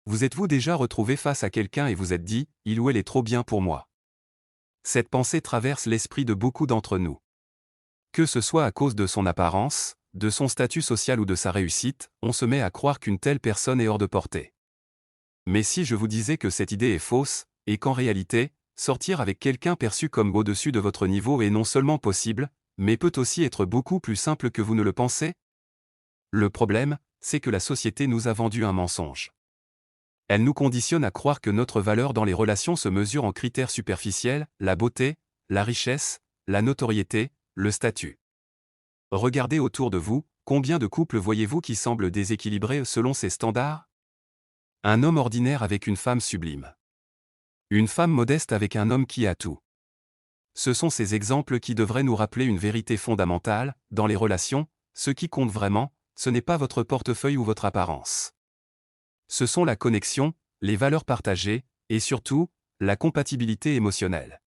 Vous êtes-vous déjà retrouvé face à quelqu'un et vous êtes dit, il ou elle est trop bien pour moi? Cette pensée traverse l'esprit de beaucoup d'entre nous. Que ce soit à cause de son apparence, de son statut social ou de sa réussite, on se met à croire qu'une telle personne est hors de portée. Mais si je vous disais que cette idée est fausse, et qu'en réalité, sortir avec quelqu'un perçu comme au-dessus de votre niveau est non seulement possible, mais peut aussi être beaucoup plus simple que vous ne le pensez? Le problème, c'est que la société nous a vendu un mensonge. Elle nous conditionne à croire que notre valeur dans les relations se mesure en critères superficiels, la beauté, la richesse, la notoriété, le statut. Regardez autour de vous, combien de couples voyez-vous qui semblent déséquilibrés selon ces standards? Un homme ordinaire avec une femme sublime. Une femme modeste avec un homme qui a tout. Ce sont ces exemples qui devraient nous rappeler une vérité fondamentale, dans les relations, ce qui compte vraiment, ce n'est pas votre portefeuille ou votre apparence. Ce sont la connexion, les valeurs partagées, et surtout, la compatibilité émotionnelle.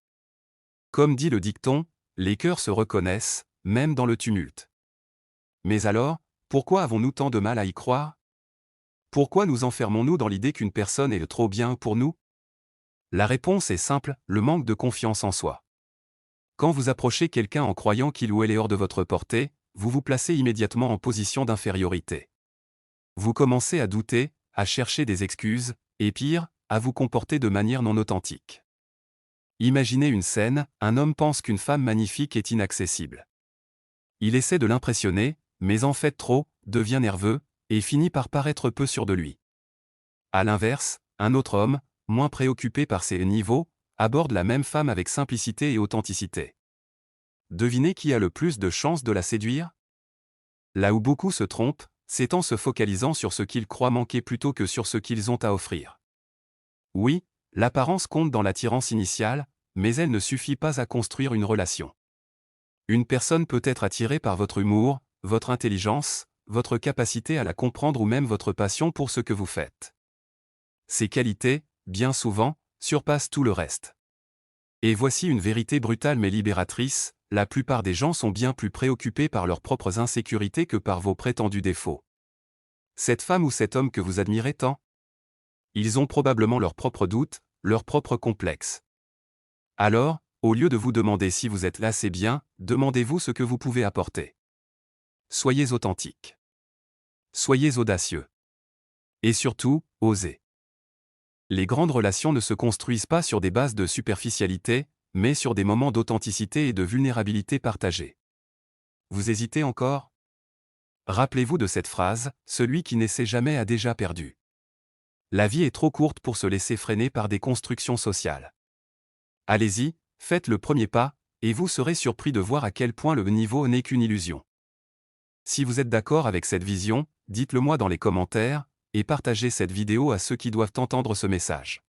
Comme dit le dicton, les cœurs se reconnaissent, même dans le tumulte. Mais alors, pourquoi avons-nous tant de mal à y croire? Pourquoi nous enfermons-nous dans l'idée qu'une personne est trop bien pour nous? La réponse est simple, le manque de confiance en soi. Quand vous approchez quelqu'un en croyant qu'il ou elle est hors de votre portée, vous vous placez immédiatement en position d'infériorité. Vous commencez à douter, à chercher des excuses, et pire, à vous comporter de manière non authentique. Imaginez une scène, un homme pense qu'une femme magnifique est inaccessible. Il essaie de l'impressionner, mais en fait trop, devient nerveux, et finit par paraître peu sûr de lui. À l'inverse, un autre homme, moins préoccupé par ses niveaux, aborde la même femme avec simplicité et authenticité. Devinez qui a le plus de chances de la séduire? Là où beaucoup se trompent, c'est en se focalisant sur ce qu'ils croient manquer plutôt que sur ce qu'ils ont à offrir. Oui, l'apparence compte dans l'attirance initiale, mais elle ne suffit pas à construire une relation. Une personne peut être attirée par votre humour, votre intelligence, votre capacité à la comprendre ou même votre passion pour ce que vous faites. Ces qualités, bien souvent, surpassent tout le reste. Et voici une vérité brutale mais libératrice, la plupart des gens sont bien plus préoccupés par leurs propres insécurités que par vos prétendus défauts. Cette femme ou cet homme que vous admirez tant? Ils ont probablement leurs propres doutes, leurs propres complexes. Alors, au lieu de vous demander si vous êtes là c'est bien, demandez-vous ce que vous pouvez apporter. Soyez authentique. Soyez audacieux. Et surtout, osez. Les grandes relations ne se construisent pas sur des bases de superficialité, mais sur des moments d'authenticité et de vulnérabilité partagés. Vous hésitez encore? Rappelez-vous de cette phrase, celui qui n'essaie jamais a déjà perdu. La vie est trop courte pour se laisser freiner par des constructions sociales. Allez-y, faites le premier pas, et vous serez surpris de voir à quel point le niveau n'est qu'une illusion. Si vous êtes d'accord avec cette vision, dites-le moi dans les commentaires, et partagez cette vidéo à ceux qui doivent entendre ce message.